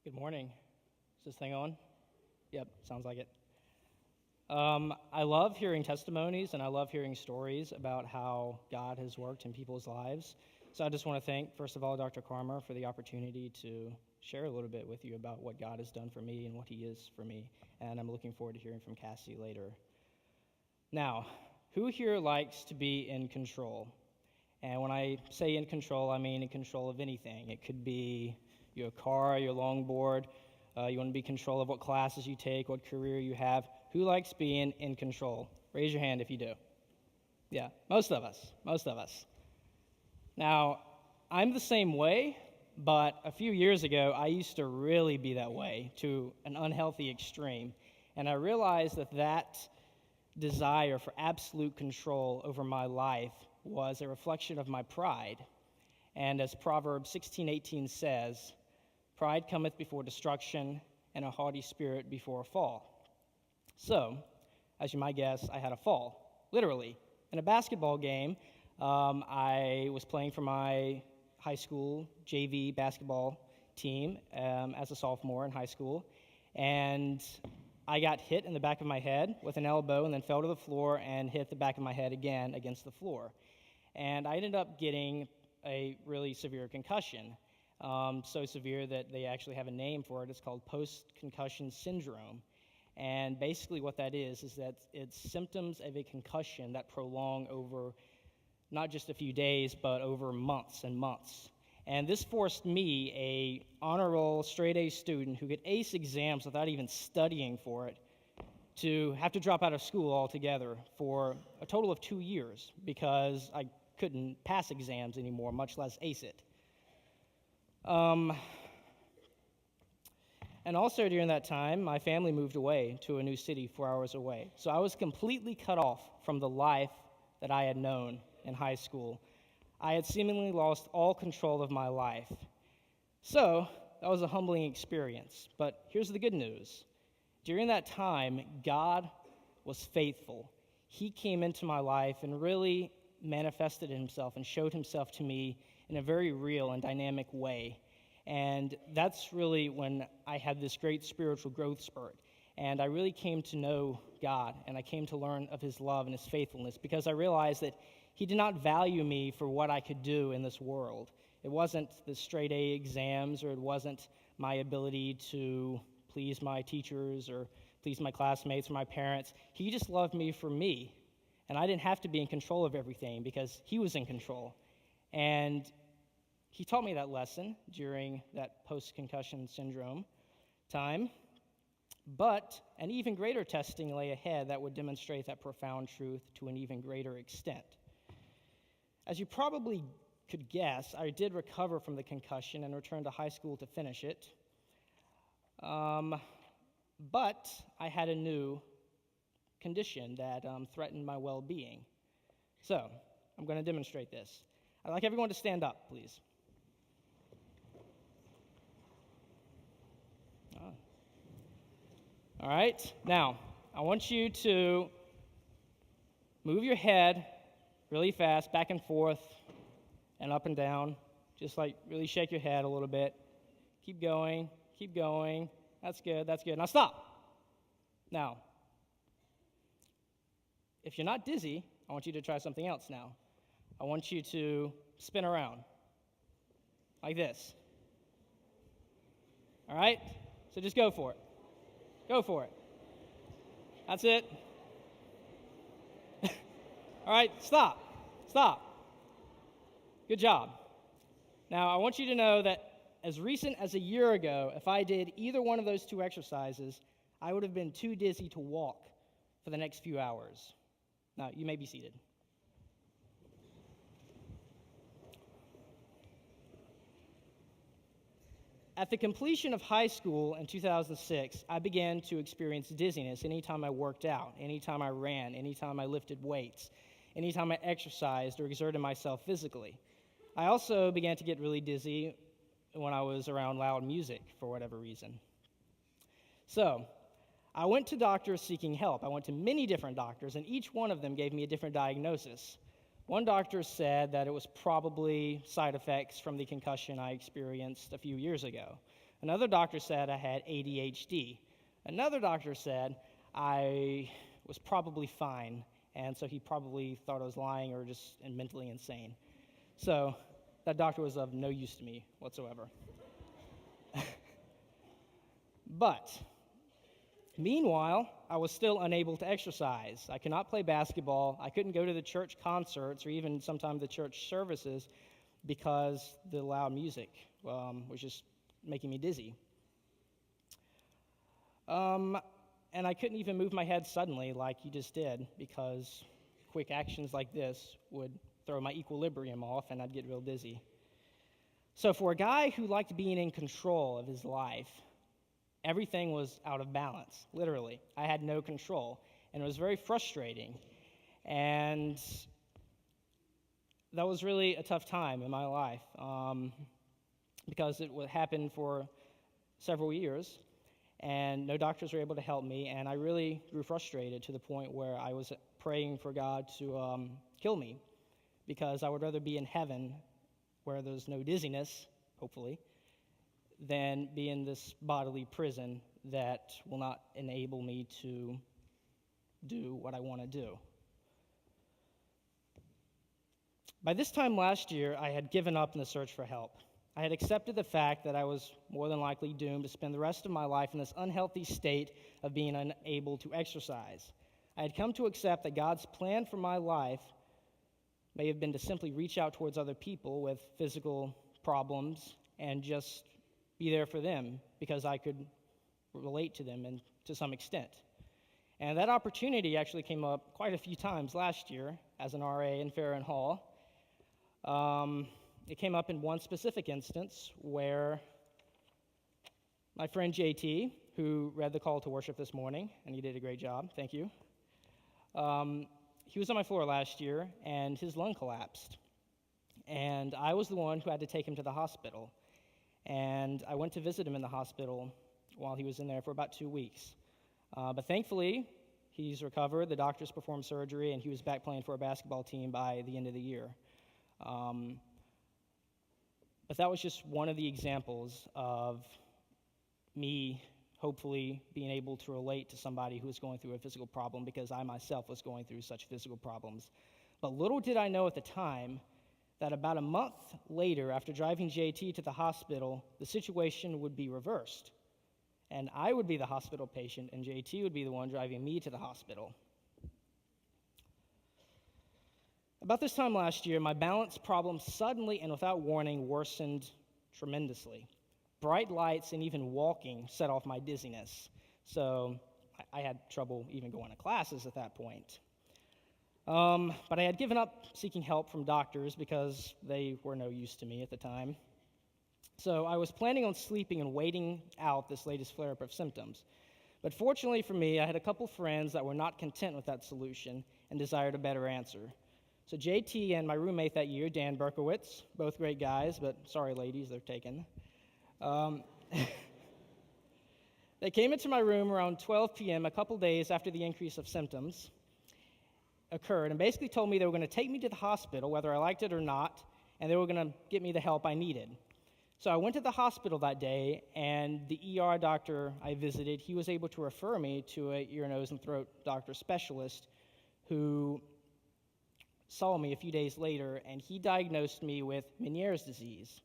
Good morning. Is this thing on? Yep, sounds like it. I love hearing testimonies and I love hearing stories about how God has worked in people's lives. So I just want to thank, first of all, Dr. Carmer for the opportunity to share a little bit with you about what God has done for me and what he is for me. And I'm looking forward to hearing from Cassie later. Now, who here likes to be in control? And when I say in control, I mean in control of anything. It could be your car, your longboard. You want to be in control of what classes you take, what career you have. Who likes being in control? Raise your hand if you do. Yeah, most of us. Now, I'm the same way, but a few years ago, I used to really be that way to an unhealthy extreme. And I realized that desire for absolute control over my life was a reflection of my pride. And as Proverbs 16:18 says, pride cometh before destruction, and a haughty spirit before a fall. So, as you might guess, I had a fall, literally. In a basketball game, I was playing for my high school JV basketball team as a sophomore in high school, and I got hit in the back of my head with an elbow and then fell to the floor and hit the back of my head again against the floor. And I ended up getting a really severe concussion, so severe that they actually have a name for it. It's called post-concussion syndrome. And basically what that is that it's symptoms of a concussion that prolong over not just a few days, but over months and months. And this forced me, a honor roll, straight-A student who could ace exams without even studying for it, to have to drop out of school altogether for a total of 2 years because I couldn't pass exams anymore, much less ace it. And also during that time, my family moved away to a new city 4 hours away. So I was completely cut off from the life that I had known in high school. I had seemingly lost all control of my life. So that was a humbling experience. But here's the good news. During that time, God was faithful. He came into my life and really manifested himself and showed himself to me in a very real and dynamic way. And that's really when I had this great spiritual growth spurt. And I really came to know God, and I came to learn of his love and his faithfulness because I realized that he did not value me for what I could do in this world. It wasn't the straight-A exams, or it wasn't my ability to please my teachers or please my classmates or my parents. He just loved me for me. And I didn't have to be in control of everything because he was in control. And he taught me that lesson during that post-concussion syndrome time. But an even greater testing lay ahead that would demonstrate that profound truth to an even greater extent. As you probably could guess, I did recover from the concussion and returned to high school to finish it. But I had a new condition that threatened my well-being. So, I'm going to demonstrate this. I'd like everyone to stand up, please. All right, now, I want you to move your head really fast, back and forth, and up and down. Just like really shake your head a little bit. Keep going. That's good. Now stop. Now, if you're not dizzy, I want you to try something else now. I want you to spin around like this. All right? So just go for it. That's it. All right, stop. Good job. Now, I want you to know that as recent as a year ago, if I did either one of those two exercises, I would have been too dizzy to walk for the next few hours. Now, you may be seated. At the completion of high school in 2006, I began to experience dizziness anytime I worked out, anytime I ran, anytime I lifted weights, anytime I exercised or exerted myself physically. I also began to get really dizzy when I was around loud music for whatever reason. So, I went to doctors seeking help. I went to many different doctors, and each one of them gave me a different diagnosis. One doctor said that it was probably side effects from the concussion I experienced a few years ago. Another doctor said I had ADHD. Another doctor said I was probably fine, and so he probably thought I was lying or just mentally insane. So that doctor was of no use to me whatsoever. But meanwhile, I was still unable to exercise. I could not play basketball. I couldn't go to the church concerts or even sometimes the church services because the loud music was just making me dizzy. And I couldn't even move my head suddenly like you just did because quick actions like this would throw my equilibrium off and I'd get real dizzy. So for a guy who liked being in control of his life, everything was out of balance, literally. I had no control, and it was very frustrating. And that was really a tough time in my life because it would happen for several years, and no doctors were able to help me, and I really grew frustrated to the point where I was praying for God to kill me because I would rather be in heaven where there's no dizziness, hopefully, than be in this bodily prison that will not enable me to do what I want to do. By this time last year, I had given up in the search for help. I had accepted the fact that I was more than likely doomed to spend the rest of my life in this unhealthy state of being unable to exercise. I had come to accept that God's plan for my life may have been to simply reach out towards other people with physical problems and just be there for them because I could relate to them and to some extent. And that opportunity actually came up quite a few times last year as an RA in Farron Hall. It came up in one specific instance where my friend JT, who read the call to worship this morning, and he did a great job, thank you. He was on my floor last year, and his lung collapsed. And I was the one who had to take him to the hospital. And I went to visit him in the hospital while he was in there for about 2 weeks. But thankfully, he's recovered. The doctors performed surgery, and he was back playing for a basketball team by the end of the year. But that was just one of the examples of me hopefully being able to relate to somebody who was going through a physical problem because I myself was going through such physical problems. But little did I know at the time that about a month later, after driving JT to the hospital, the situation would be reversed. And I would be the hospital patient, and JT would be the one driving me to the hospital. About this time last year, my balance problem suddenly and without warning worsened tremendously. Bright lights and even walking set off my dizziness. So I had trouble even going to classes at that point. But I had given up seeking help from doctors because they were no use to me at the time. So I was planning on sleeping and waiting out this latest flare-up of symptoms. But fortunately for me, I had a couple friends that were not content with that solution and desired a better answer. So JT and my roommate that year, Dan Berkowitz, both great guys, but sorry ladies, they're taken. They came into my room around 12 p.m. a couple days after the increase of symptoms occurred and basically told me they were going to take me to the hospital, whether I liked it or not, and they were going to get me the help I needed. So I went to the hospital that day, and the ER doctor I visited, he was able to refer me to an ear, nose, and throat doctor specialist who saw me a few days later, and he diagnosed me with Meniere's disease.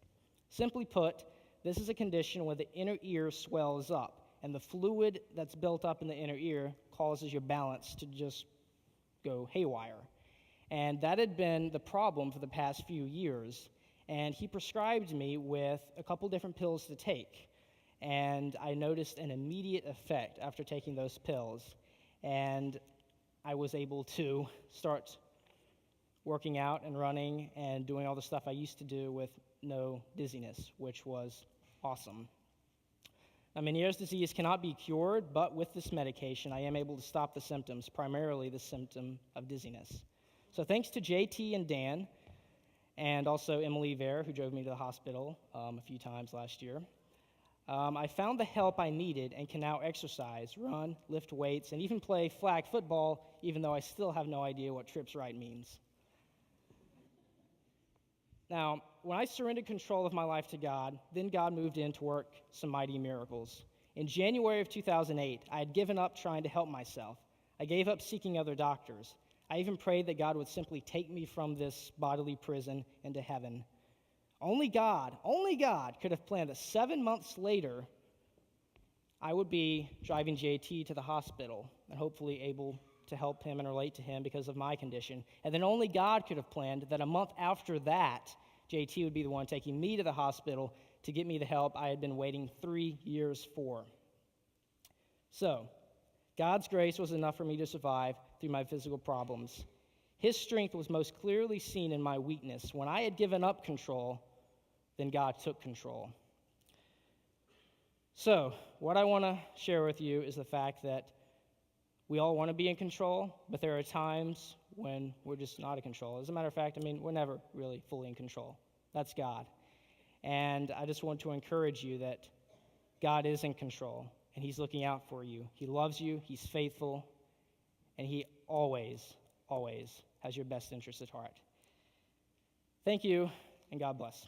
Simply put, this is a condition where the inner ear swells up, and the fluid that's built up in the inner ear causes your balance to just go haywire. And that had been the problem for the past few years. And he prescribed me with a couple different pills to take. And I noticed an immediate effect after taking those pills. And I was able to start working out and running and doing all the stuff I used to do with no dizziness, which was awesome. Now, Meniere's disease cannot be cured, but with this medication, I am able to stop the symptoms, primarily the symptom of dizziness. So thanks to JT and Dan, and also Emily Vare, who drove me to the hospital a few times last year, I found the help I needed and can now exercise, run, lift weights, and even play flag football, even though I still have no idea what trips right means. Now, when I surrendered control of my life to God, then God moved in to work some mighty miracles. In January of 2008, I had given up trying to help myself. I gave up seeking other doctors. I even prayed that God would simply take me from this bodily prison into heaven. Only God could have planned that 7 months later, I would be driving JT to the hospital and hopefully able to help him and relate to him because of my condition. And then only God could have planned that a month after that, JT would be the one taking me to the hospital to get me the help I had been waiting 3 years for. So, God's grace was enough for me to survive through my physical problems. His strength was most clearly seen in my weakness. When I had given up control, then God took control. So, what I want to share with you is the fact that we all want to be in control, but there are times when we're just not in control. As a matter of fact, we're never really fully in control. That's God. And I just want to encourage you that God is in control, and he's looking out for you. He loves you, he's faithful, and he always, always has your best interest at heart. Thank you, and God bless.